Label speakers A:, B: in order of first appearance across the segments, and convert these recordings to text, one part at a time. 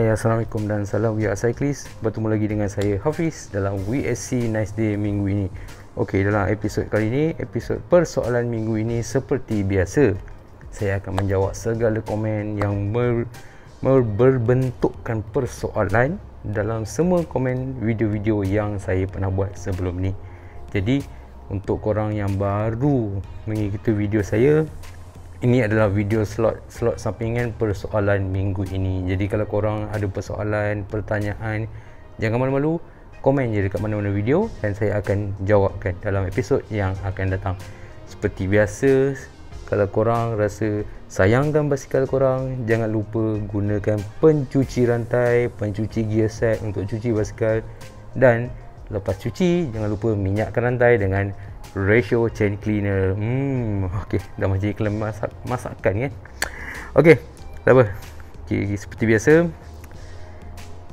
A: Hai, Assalamualaikum dan salam We Are Cyclist. Bertemu lagi dengan saya Hafiz dalam WSC Nice Day minggu ini. Okey, dalam episod kali ini, episod persoalan minggu ini seperti biasa, saya akan menjawab segala komen yang berbentukkan persoalan dalam semua komen video-video yang saya pernah buat sebelum ni. Jadi, untuk korang yang baru mengikuti video saya, ini adalah video slot sampingan persoalan minggu ini. Jadi kalau korang ada persoalan, pertanyaan, jangan malu-malu, komen je dekat mana-mana video dan saya akan jawabkan dalam episod yang akan datang. Seperti biasa, kalau korang rasa sayangkan basikal korang, jangan lupa gunakan pencuci rantai, pencuci gear set untuk cuci basikal, dan lepas cuci jangan lupa minyakkan rantai dengan ratio chain cleaner. Okey, dah macam iklan masakan kan. Okey, tak apa. Okay, seperti biasa,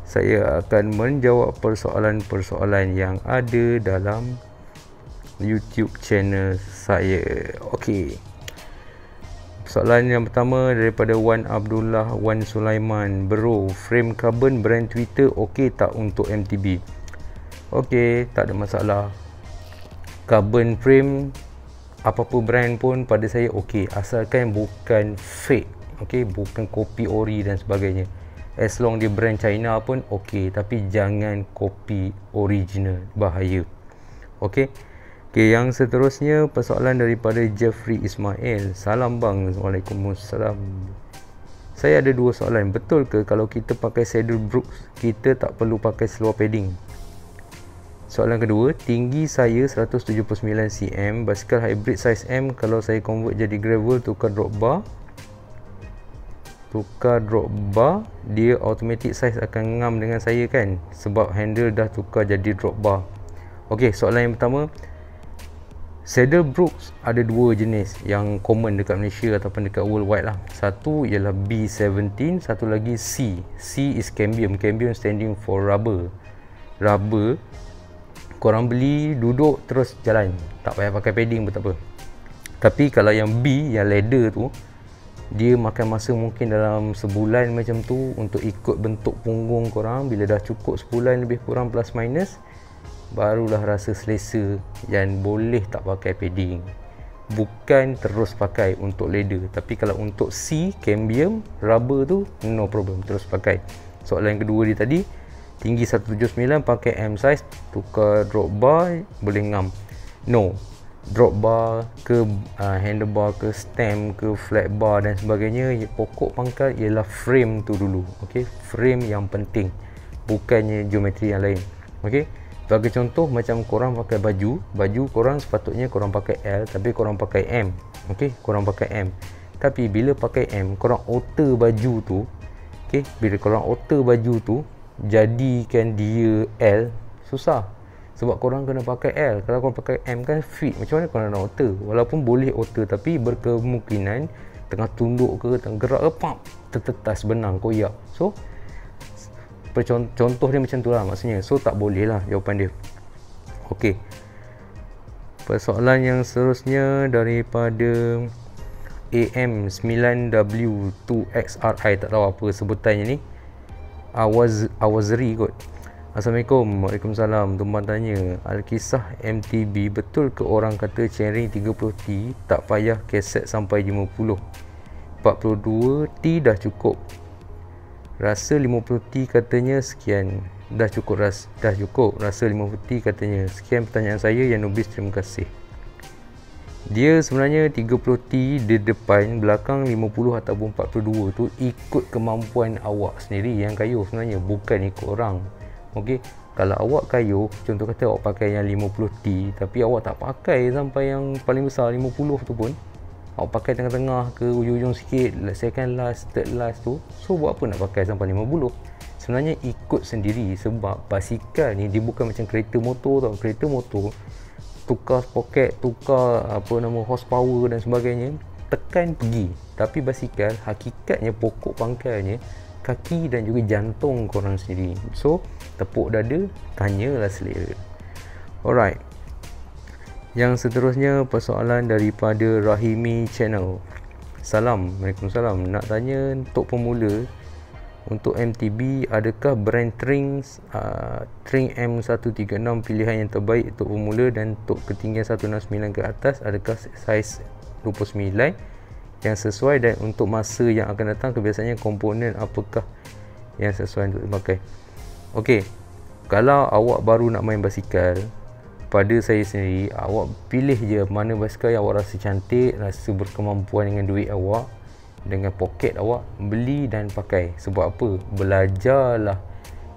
A: saya akan menjawab persoalan-persoalan yang ada dalam YouTube channel saya. Okey. Soalan yang pertama daripada Wan Abdullah Wan Sulaiman. Bro, frame carbon brand Twitter okey tak untuk MTB? Okey, tak ada masalah. Carbon frame apa-apa brand pun pada saya okey, asalkan bukan fake, okey, bukan kopi ori dan sebagainya. As long dia brand China pun okey, tapi jangan kopi original, bahaya. Okey. Okey, yang seterusnya persoalan daripada Jeffrey Ismail. Salam bang. Waalaikumsalam. Saya ada dua soalan. Betul ke kalau kita pakai saddle Brooks kita tak perlu pakai seluar padding? Soalan kedua, tinggi saya 179 cm, basikal hybrid size M, kalau saya convert jadi gravel tukar drop bar, dia automatic size akan ngam dengan saya kan? Sebab handle dah tukar jadi drop bar. Okey, soalan yang pertama, saddle Brooks ada dua jenis yang common dekat Malaysia ataupun dekat worldwide lah. Satu ialah B17, satu lagi C. C is cambium. Cambium standing for rubber. Korang beli, duduk terus jalan, tak payah pakai padding pun tak apa. Tapi kalau yang B, yang leather tu, dia makan masa mungkin dalam sebulan macam tu untuk ikut bentuk punggung korang. Bila dah cukup sebulan lebih kurang plus minus, barulah rasa selesa dan boleh tak pakai padding. Bukan terus pakai untuk leather. Tapi kalau untuk C, cambium, rubber tu, no problem, terus pakai. Soalan yang kedua dia tadi, tinggi 179 pakai M size, tukar drop bar boleh ngam? No, drop bar ke handlebar ke stem ke flat bar dan sebagainya, pokok pangkal ialah frame tu dulu. Okey, frame yang penting, bukannya geometri yang lain. Okey, bagi contoh macam korang pakai baju korang sepatutnya korang pakai L tapi korang pakai M. Okey, korang pakai M, tapi bila pakai M korang alter baju tu. Okey, bila korang alter baju tu jadikan dia L, susah. Sebab korang kena pakai L. Kalau korang pakai M kan fit. Macam mana korang nak alter? Walaupun boleh alter, tapi berkemungkinan tengah tunduk ke, tengah gerak ke, tertetas benang, koyak. So contoh dia macam tu lah maksudnya. So tak boleh lah jawapan dia. Okey, persoalan yang seterusnya daripada AM9W2XRI. Tak tahu apa sebutannya ni. Awazri kot. Assalamualaikum. Waalaikumsalam. Tumpang tanya, Alkisah MTB, betul ke orang kata chainring 30T tak payah keset sampai 50? 42T dah cukup. Rasa 50T katanya sekian. Dah cukup. Rasa 50T katanya sekian. Pertanyaan saya yang nubis, terima kasih. Dia sebenarnya 30T di depan, belakang 50 ataupun 42 tu ikut kemampuan awak sendiri yang kayuh sebenarnya, bukan ikut orang. Okey, kalau awak kayuh, contoh kata awak pakai yang 50T tapi awak tak pakai sampai yang paling besar 50 tu pun, awak pakai tengah-tengah ke ujung-ujung sikit, second last, third last tu, so buat apa nak pakai sampai 50? Sebenarnya ikut sendiri, sebab basikal ni dia bukan macam kereta motor tau. Kereta motor tukar sprocket, tukar horsepower dan sebagainya, tekan pergi. Tapi basikal hakikatnya pokok pangkalnya kaki dan juga jantung korang sendiri. So tepuk dada, tanyalah selera. Alright, yang seterusnya persoalan daripada Rahimi Channel. Salam. Waalaikumsalam. Nak tanya untuk pemula, Untuk MTB, adakah brand Tring M136 pilihan yang terbaik untuk pemula, dan untuk ketinggian 169 ke atas adakah saiz 29 yang sesuai, dan untuk masa yang akan datang kebiasaannya komponen apakah yang sesuai untuk dipakai? Okey, kalau awak baru nak main basikal, pada saya sendiri, awak pilih je mana basikal yang awak rasa cantik, rasa berkemampuan dengan duit awak, dengan poket awak, beli dan pakai. Sebab apa? Belajarlah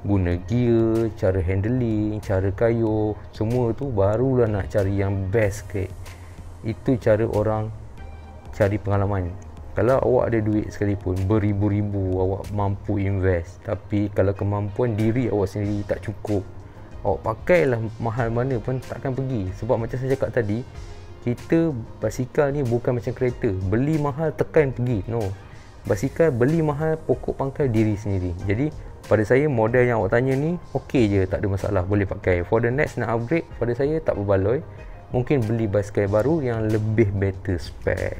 A: guna gear, cara handling, cara kayuh, semua tu barulah nak cari yang best sikit. Itu cara orang cari pengalaman. Kalau awak ada duit sekalipun beribu-ribu, awak mampu invest, tapi kalau kemampuan diri awak sendiri tak cukup, awak pakailah mahal mana pun takkan pergi. Sebab macam saya cakap tadi, kita basikal ni bukan macam kereta, beli mahal tekan pergi. No, basikal beli mahal, pokok pangkal diri sendiri. Jadi pada saya, model yang awak tanya ni okey je, tak ada masalah, boleh pakai. For the next nak upgrade, pada saya tak berbaloi, mungkin beli basikal baru yang lebih better spec.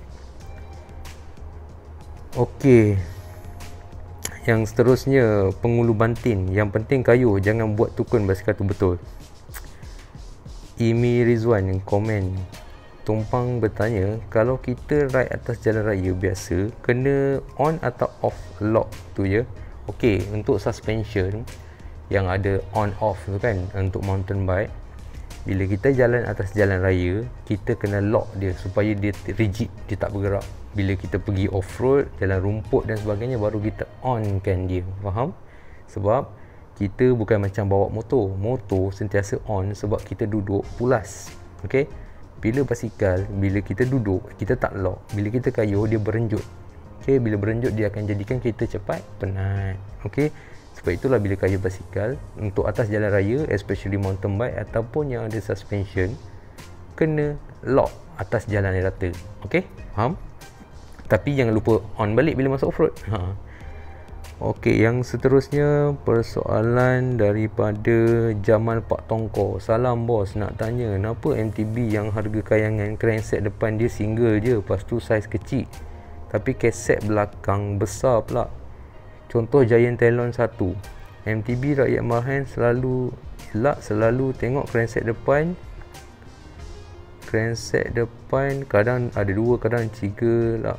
A: Okey, yang seterusnya, pengulu bantin, yang penting kayuh, jangan buat tukun basikal tu betul. Imi Rizwan yang komen, tumpang bertanya, kalau kita ride atas jalan raya biasa, kena on atau off lock tu je? Okey, untuk suspension yang ada on off tu kan, untuk mountain bike, bila kita jalan atas jalan raya, kita kena lock dia supaya dia rigid, dia tak bergerak. Bila kita pergi off-road, jalan rumput dan sebagainya, baru kita on kan dia. Faham? Sebab kita bukan macam bawa motor. Motor sentiasa on sebab kita duduk pulas. Okey? Bila basikal, bila kita duduk, kita tak lock. Bila kita kayuh, dia berenjut. Okey, bila berenjut, dia akan jadikan kita cepat penat. Okey? Sebab itulah bila kayuh basikal, untuk atas jalan raya, especially mountain bike ataupun yang ada suspension, kena lock atas jalan yang rata. Okey? Faham? Tapi jangan lupa on balik bila masuk off-road. Okey, yang seterusnya, persoalan daripada Jamal Pak Tongkor. Salam bos, nak tanya, kenapa MTB yang harga kayangan crankset depan dia single je, lepas tu saiz kecil, tapi kaset belakang besar pula? Contoh Giant Talon 1. MTB rakyat marahan selalu tengok crankset depan kadang ada 2, kadang 3 lah.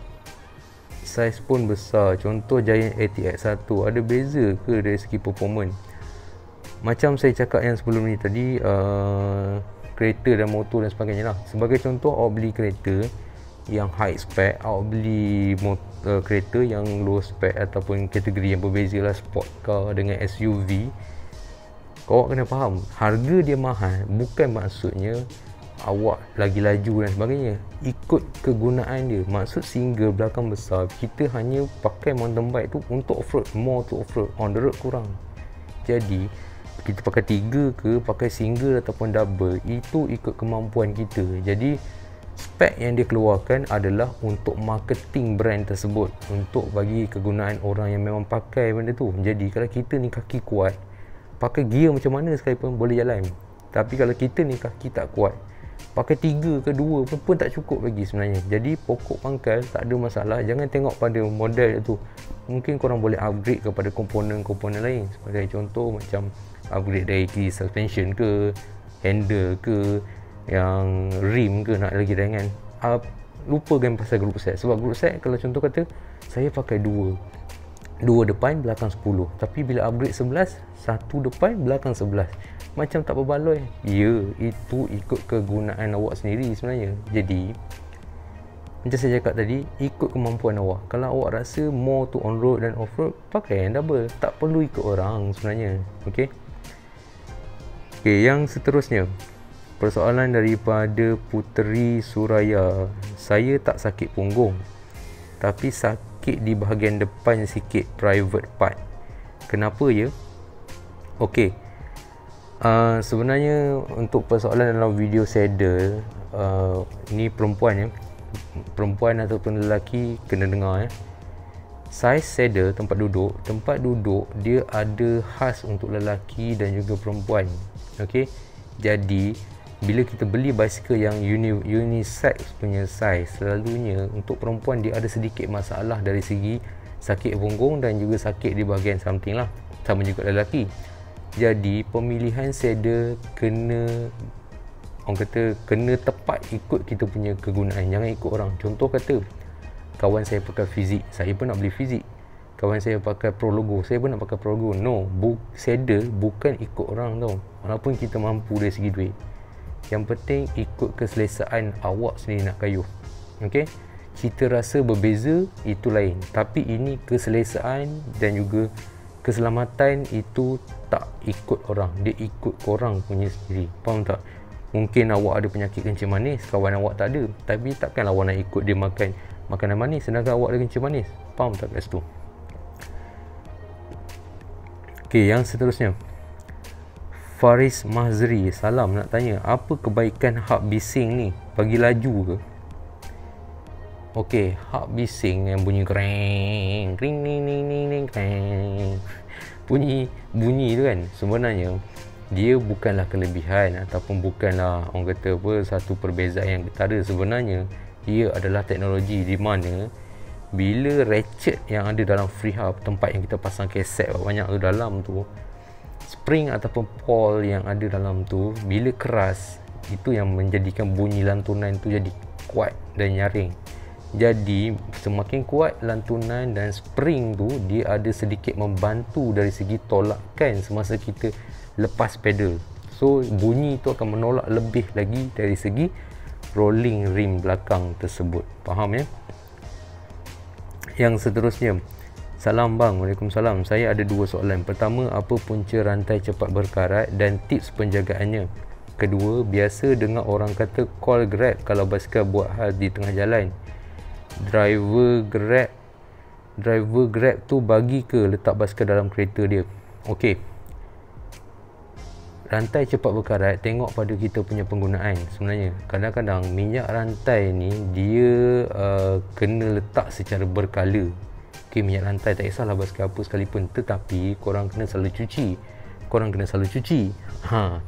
A: Saiz pun besar. Contoh Giant ATX 1. Ada beza ke dari segi performance? Macam saya cakap yang sebelum ni tadi, kereta dan motor dan sebagainya lah. Sebagai contoh, awak beli kereta yang high spec, awak beli kereta yang low spec ataupun kategori yang berbeza lah, sport car dengan SUV. Awak kena faham, harga dia mahal bukan maksudnya awak lagi laju dan sebagainya. Ikut kegunaan dia. Maksud single belakang besar, kita hanya pakai mountain bike tu untuk off-road, more to off-road, on the road kurang. Jadi kita pakai 3 ke, pakai single ataupun double, itu ikut kemampuan kita. Jadi spek yang dia keluarkan adalah untuk marketing brand tersebut, untuk bagi kegunaan orang yang memang pakai benda tu. Jadi kalau kita ni kaki kuat, pakai gear macam mana sekalipun boleh jalan. Tapi kalau kita ni kaki tak kuat, pakai 3 ke 2 pun tak cukup lagi sebenarnya. Jadi pokok pangkal tak ada masalah. Jangan tengok pada model tu. Mungkin korang boleh upgrade kepada komponen-komponen lain. Sebagai contoh, macam upgrade dari suspension ke, handle ke, yang rim ke, nak lagi ringan. Lupakan pasal group set. Sebab group set, kalau contoh kata saya pakai 2 depan, belakang 10. Tapi bila upgrade 11, 1 depan, belakang 11. Macam tak berbaloi. Ya, itu ikut kegunaan awak sendiri sebenarnya. Jadi macam saya cakap tadi, ikut kemampuan awak. Kalau awak rasa more to on road dan off road, pakai yang double. Tak perlu ikut orang sebenarnya. Okey, yang seterusnya, persoalan daripada Puteri Suraya. Saya tak sakit punggung, tapi sakit di bahagian depan sikit, private part. Kenapa ya? Okey, sebenarnya untuk persoalan dalam video saddle, ni perempuan ya, perempuan ataupun lelaki kena dengar ya. Saiz saddle, tempat duduk dia ada khas untuk lelaki dan juga perempuan. Okey, jadi bila kita beli basikal yang unisex punya saiz, selalunya untuk perempuan dia ada sedikit masalah dari segi sakit punggung dan juga sakit di bahagian something lah. Sama juga lelaki. Jadi pemilihan saddle kena, orang kata, kena tepat ikut kita punya kegunaan. Jangan ikut orang. Contoh kata, kawan saya pakai fizik, saya pun nak beli fizik. Kawan saya pakai Prologo, saya pun nak pakai Prologo. No, saddle bukan ikut orang tau. Walaupun kita mampu dari segi duit, yang penting ikut keselesaan awak sendiri nak kayuh. Okay, cita rasa berbeza, itu lain. Tapi ini keselesaan dan juga keselamatan, itu tak ikut orang. Dia ikut korang punya sendiri. Faham tak? Mungkin awak ada penyakit kencing manis, kawan awak tak ada. Tapi takkanlah awak nak ikut dia makan makanan manis sedangkan awak ada kencing manis. Faham tak kat situ? Okey, yang seterusnya, Faris Mahzri, salam, nak tanya, apa kebaikan hak bising ni? Bagi laju ke? Okey, hak bising yang bunyi kreng, ring ning ning ning ning kreng. Bunyi tu kan, sebenarnya dia bukanlah kelebihan ataupun bukanlah, orang kata apa, satu perbezaan yang ketara. Sebenarnya dia adalah teknologi di mana bila ratchet yang ada dalam free hub, tempat yang kita pasang kaset banyak tu dalam tu, spring ataupun pole yang ada dalam tu, bila keras, itu yang menjadikan bunyi lantunan tu jadi kuat dan nyaring. Jadi semakin kuat lantunan dan spring tu, dia ada sedikit membantu dari segi tolakan semasa kita lepas pedal. So bunyi tu akan menolak lebih lagi dari segi rolling rim belakang tersebut. Faham ya? Yang seterusnya, salam bang, Waalaikumsalam. Saya ada dua soalan. Pertama, apa punca rantai cepat berkarat dan tips penjagaannya? Kedua, biasa dengar orang kata call Grab kalau basikal buat hal di tengah jalan. Driver Grab tu bagi ke letak basikal dalam kereta dia? Okey, rantai cepat berkarat tengok pada kita punya penggunaan. Sebenarnya kadang-kadang minyak rantai ni dia kena letak secara berkala. Okey, minyak rantai tak kisahlah basikal apa sekalipun, tetapi korang kena selalu cuci.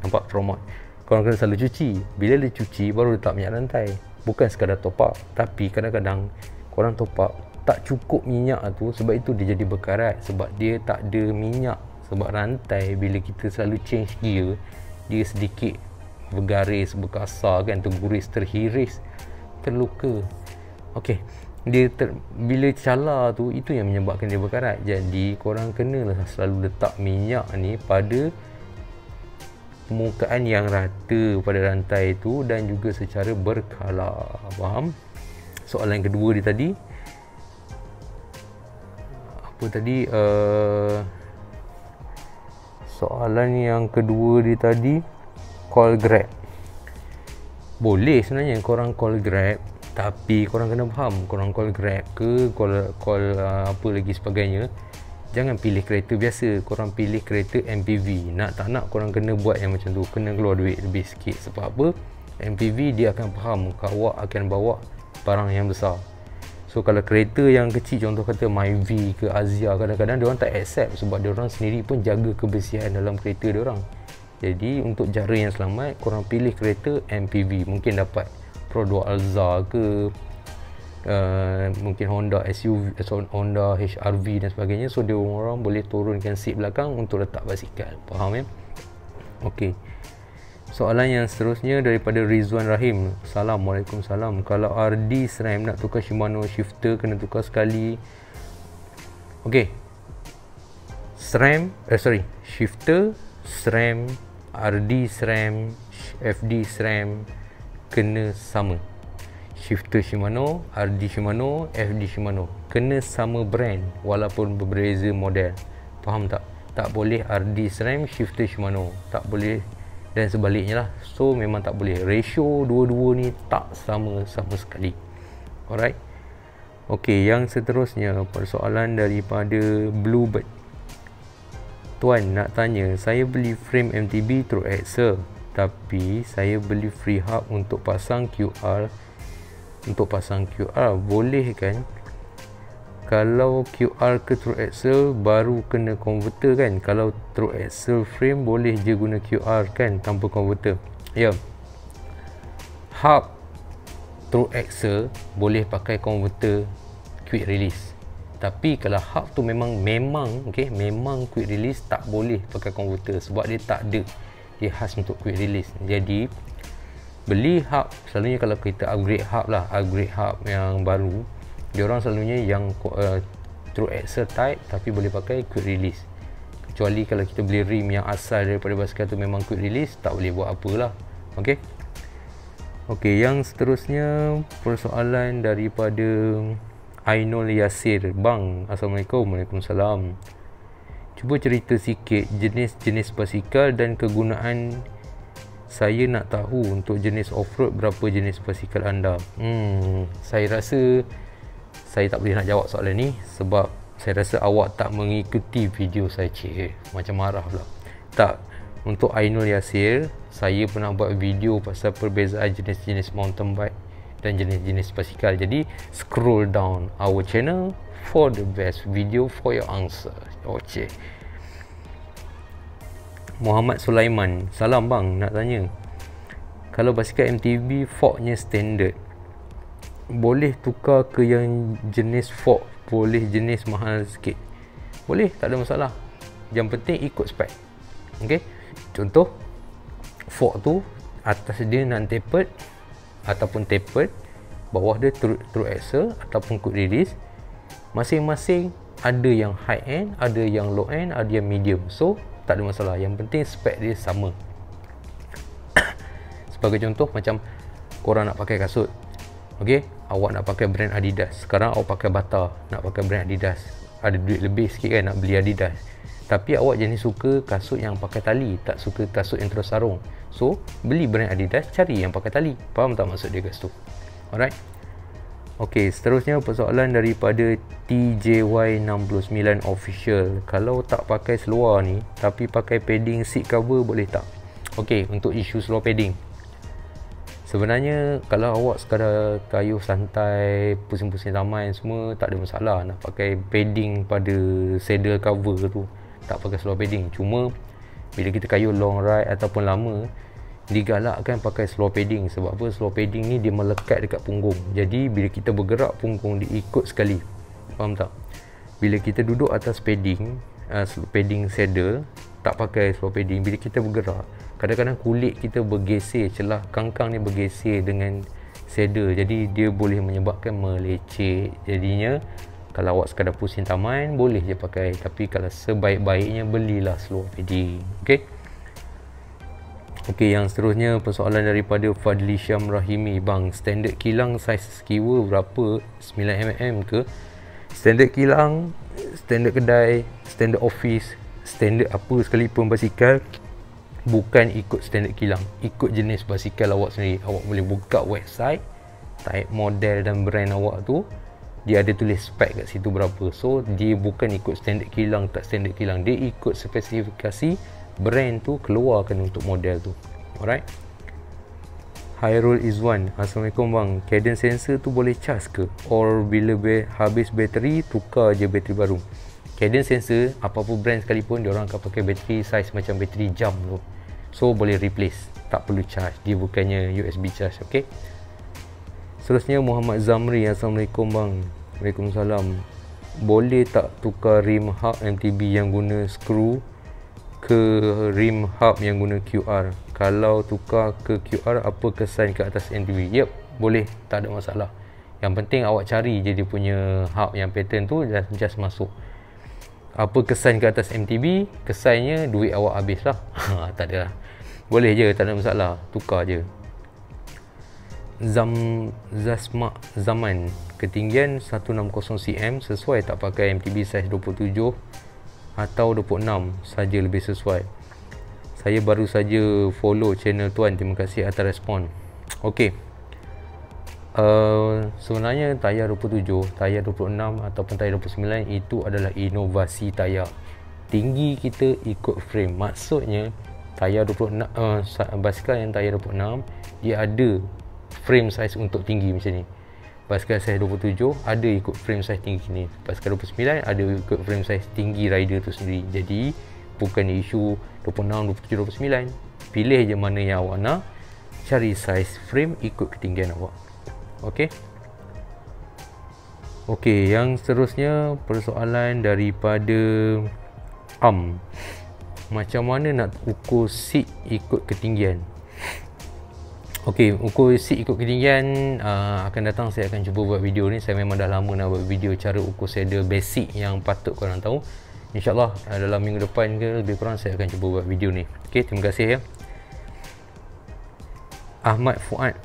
A: Nampak promote? Korang kena selalu cuci. Bila dia cuci baru letak minyak rantai. Bukan sekadar top up. Tapi kadang-kadang korang top up tak cukup minyak tu, sebab itu dia jadi berkarat, sebab dia tak ada minyak. Sebab rantai bila kita selalu change gear, dia sedikit bergaris, berkasar kan, terguris, terhiris, terluka. Okey, bila cala tu, itu yang menyebabkan dia berkarat. Jadi korang kenalah selalu letak minyak ni pada permukaan yang rata pada rantai tu dan juga secara berkala. Faham? Soalan yang kedua dia tadi, apa tadi? Soalan yang kedua dia tadi, call Grab. Boleh sebenarnya korang call Grab, tapi korang kena faham, korang call Grab ke call apa lagi sebagainya, jangan pilih kereta biasa, korang pilih kereta MPV. Tak nak korang kena buat yang macam tu, kena keluar duit lebih sikit. Sebab apa? MPV dia akan faham awak akan bawa barang yang besar. So kalau kereta yang kecil, contoh kata Myvi ke Azia, kadang-kadang diorang tak accept sebab diorang sendiri pun jaga kebersihan dalam kereta diorang. Jadi untuk cara yang selamat, korang pilih kereta MPV. Mungkin dapat produk Alza ke, mungkin Honda SUV, Honda HRV dan sebagainya. So dia orang boleh turunkan seat belakang untuk letak basikal. Faham ya? Okey. Soalan yang seterusnya daripada Rizwan Rahim. Salam, Waalaikumsalam. Kalau RD SRAM nak tukar Shimano shifter, kena tukar sekali. Okey, shifter, SRAM, RD SRAM, FD SRAM kena sama. Shifter Shimano, RD Shimano, FD Shimano kena sama brand walaupun berbeza model. Faham tak? Tak boleh RD SRAM, shifter Shimano, tak boleh, dan sebaliknya lah. So memang tak boleh, ratio dua-dua ni tak sama sekali. Alright. Okey, yang seterusnya persoalan daripada Bluebird. Tuan, nak tanya, saya beli frame MTB through Axle, tapi saya beli free hub untuk pasang QR. Boleh kan? Kalau QR ke through Axle baru kena converter kan? Kalau through Axle frame boleh je guna QR kan, tanpa converter. Ya, hub through Axle boleh pakai converter quick release, Tapi kalau hub tu memang quick release, tak boleh pakai komputer sebab dia tak ada, dia khas untuk quick release. Jadi beli hub, selalunya kalau kita upgrade hub yang baru, diorang selalunya yang True Axle type tapi boleh pakai quick release. Kecuali kalau kita beli rim yang asal daripada basikal tu memang quick release, tak boleh buat apalah. Okey, yang seterusnya persoalan daripada Ainul Yasir. Bang, Assalamualaikum. Waalaikumsalam. Cuba cerita sikit jenis-jenis basikal dan kegunaan. Saya nak tahu untuk jenis off-road berapa jenis basikal anda. Saya rasa saya tak boleh nak jawab soalan ni sebab saya rasa awak tak mengikuti video saya. Macam marah pula. Tak. Untuk Ainul Yasir, saya pernah buat video pasal perbezaan jenis-jenis mountain bike dan jenis-jenis basikal. Jadi scroll down our channel for the best video for your answer. Muhammad Sulaiman. Salam bang, nak tanya, kalau basikal MTB forknya standard, boleh tukar ke yang jenis fork? Boleh jenis mahal sikit? Boleh, tak ada masalah. Yang penting ikut spek. Contoh, fork tu atas dia non-tapered ataupun tapered, bawah dia true axle ataupun quick release. Masing-masing ada yang high end, ada yang low end, ada yang medium. So tak ada masalah, yang penting spek dia sama. Sebagai contoh, macam korang nak pakai kasut, awak nak pakai brand Adidas, sekarang awak pakai Bata, nak pakai brand Adidas, ada duit lebih sikit kan nak beli Adidas, tapi awak jenis suka kasut yang pakai tali, tak suka kasut yang terus sarung. So beli brand Adidas, cari yang pakai tali. Faham tak maksud dia kat situ? Alright. Seterusnya persoalan daripada TJY69 official. Kalau tak pakai seluar ni tapi pakai padding seat cover boleh tak? Untuk isu seluar padding, sebenarnya kalau awak sekadar kayuh santai, pusing-pusing taman semua, tak ada masalah nak pakai padding pada saddle cover tu, tak pakai seluar padding. Cuma bila kita kayuh long ride ataupun lama, digalakkan pakai seluar padding. Sebab apa? Seluar padding ni dia melekat dekat punggung, jadi bila kita bergerak punggung dia ikut sekali. Faham tak? Bila kita duduk atas padding, padding saddle, tak pakai seluar padding, bila kita bergerak, kadang-kadang kulit kita bergeser, celah kangkang ni bergeser dengan saddle, jadi dia boleh menyebabkan melecet. Jadinya kalau awak sekadar pusing taman, boleh je pakai, tapi kalau sebaik-baiknya belilah seluar padding. Yang seterusnya persoalan daripada Fadli Syam Rahimi. Bang, standard kilang saiz skiwer berapa? 9mm ke? Standard kilang, standard kedai, standard office, standard apa sekalipun basikal, bukan ikut standard kilang, ikut jenis basikal awak sendiri. Awak boleh buka website, type model dan brand awak tu, dia ada tulis spek kat situ berapa. So dia bukan ikut standard kilang tak standard kilang, dia ikut spesifikasi brand tu keluarkan untuk model tu. Alright. Hairul Izwan. Assalamualaikum bang, cadence sensor tu boleh charge ke? Or bila habis bateri tukar je bateri baru? Cadence sensor apa-apa brand sekalipun, diorang akan pakai bateri saiz macam bateri jam tu. So boleh replace, tak perlu charge, dia bukannya USB charge. Seterusnya Muhammad Zamri. Assalamualaikum bang. Waalaikumsalam. Boleh tak tukar rim hub MTB yang guna screw ke rim hub yang guna QR? Kalau tukar ke QR, apa kesan ke atas MTB? Yep, boleh, tak ada masalah. Yang penting awak cari je dia punya hub yang pattern tu dan just masuk. Apa kesan ke atas MTB? Kesannya duit awak habis lah. Tak ada lah. Boleh je, tak ada masalah, tukar je. Zasmak Zaman. Ketinggian 160 cm, sesuai tak pakai MTB saiz 27 atau 26 saja lebih sesuai? Saya baru saja follow channel tuan, terima kasih atas respon. Sebenarnya tayar 27, tayar 26 ataupun tayar 29 itu adalah inovasi tayar. Tinggi kita ikut frame. Maksudnya tayar 26, basikal yang tayar 26 dia ada frame size untuk tinggi macam ni. Basikal saiz 27 ada ikut frame size tinggi ni. Basikal 29 ada ikut frame size tinggi rider tu sendiri. Jadi bukan isu 26, 27, 29. Pilih je mana yang awak nak. Cari size frame ikut ketinggian awak. Okey, yang seterusnya persoalan daripada macam mana nak ukur seat ikut ketinggian? Okey, ukur seat ikut ketinggian akan datang saya akan cuba buat video ni. Saya memang dah lama nak buat video cara ukur saddle basic yang patut korang tahu. InsyaAllah dalam minggu depan ke lebih kurang saya akan cuba buat video ni. Okey, terima kasih ya. Ahmad Fuad,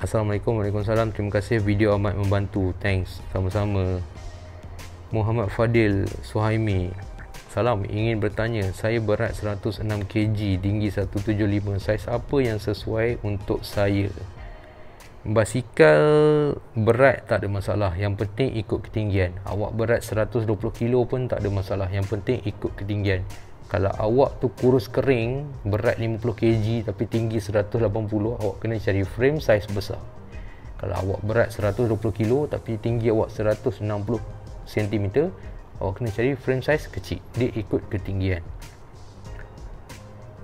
A: Assalamualaikum. Waalaikumsalam. Terima kasih video Ahmad membantu. Thanks. Sama-sama. Muhammad Fadil Suhaimi, salam, ingin bertanya, saya berat 106 kg, tinggi 175, saiz apa yang sesuai untuk saya? Basikal berat tak ada masalah, yang penting ikut ketinggian. Awak berat 120 kg pun tak ada masalah, yang penting ikut ketinggian. Kalau awak tu kurus kering, berat 50 kg tapi tinggi 180, awak kena cari frame saiz besar. Kalau awak berat 120 kg tapi tinggi awak 160 cm, awak kena cari frame size kecil. Dia ikut ketinggian.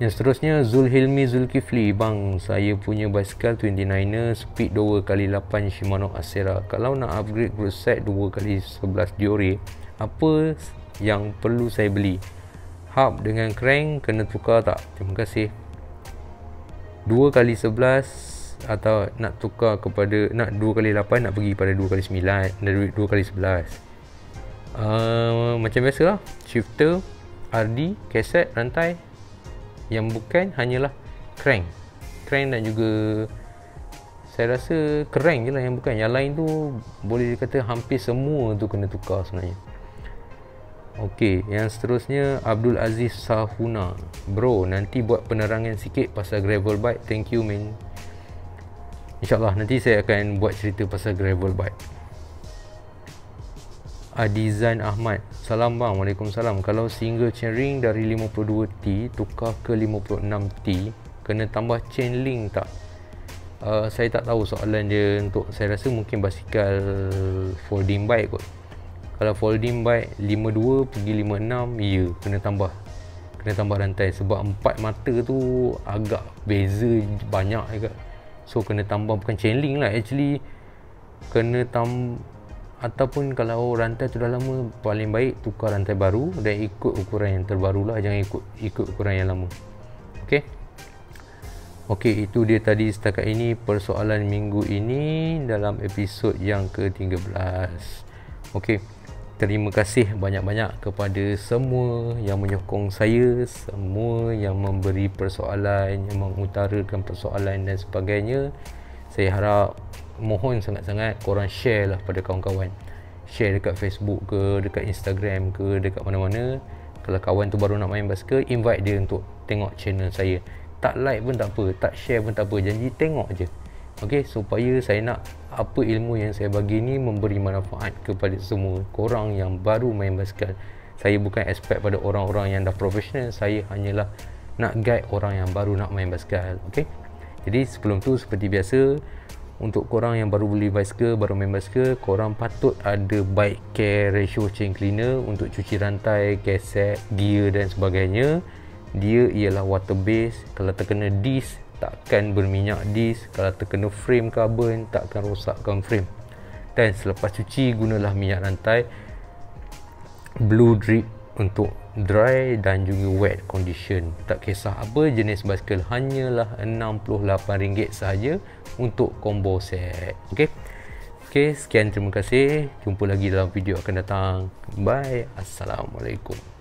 A: Yang seterusnya, Zulhilmi Zulkifli, bang, saya punya basikal 29er speed 2x8 Shimano Acera. Kalau nak upgrade grip set 2x11 Diore, apa yang perlu saya beli? Hub dengan crank kena tukar tak? Terima kasih. 2x11 atau nak tukar kepada, nak 2x8 nak pergi pada 2x9 dan 2x11. Macam biasa lah, shifter, RD, kaset, rantai. Yang bukan hanyalah crank dan juga saya rasa crank je lah yang bukan. Yang lain tu boleh dikata hampir semua tu kena tukar sebenarnya. Okey, yang seterusnya Abdul Aziz Sahuna, bro, nanti buat penerangan sikit pasal gravel bike. Thank you man. InsyaAllah nanti saya akan buat cerita pasal gravel bike. Adizan Ahmad, salam bang. Waalaikumsalam. Kalau single chainring dari 52T tukar ke 56T, kena tambah chain link tak? Saya tak tahu soalan dia. Untuk saya rasa mungkin basikal folding bike kot. Kalau folding bike 52 pergi 56, ya kena tambah rantai. Sebab 4 mata tu agak beza banyak juga. So kena tambah, bukan chain link lah actually, kena ataupun kalau rantai tu dah lama, paling baik tukar rantai baru dan ikut ukuran yang terbaru lah, jangan ikut ukuran yang lama. Okey, itu dia tadi setakat ini persoalan minggu ini dalam episod yang ke-13. Okey, terima kasih banyak-banyak kepada semua yang menyokong saya, semua yang memberi persoalan, yang mengutarakan persoalan dan sebagainya. Saya harap, mohon sangat-sangat korang share lah pada kawan-kawan. Share dekat Facebook ke, dekat Instagram ke, dekat mana-mana. Kalau kawan tu baru nak main basikal, invite dia untuk tengok channel saya. Tak like pun tak apa, tak share pun tak apa, janji tengok je. Okey, supaya saya nak apa ilmu yang saya bagi ni memberi manfaat kepada semua korang yang baru main basikal. Saya bukan expect pada orang-orang yang dah profesional, saya hanyalah nak guide orang yang baru nak main basikal. Okey. Jadi sebelum tu, seperti biasa, untuk korang yang baru beli basikal, baru main basikal, korang patut ada bike care ratio chain cleaner untuk cuci rantai, keset, gear dan sebagainya. Dia ialah water based. Kalau terkena disc, takkan berminyak disc. Kalau terkena frame carbon, takkan rosakkan frame. Dan selepas cuci, gunalah minyak rantai Blue Drip untuk dry dan juga wet condition. Tak kisah apa jenis basikal, hanyalah RM68 sahaja untuk combo set. Okey, sekian, terima kasih. Jumpa lagi dalam video akan datang. Bye. Assalamualaikum.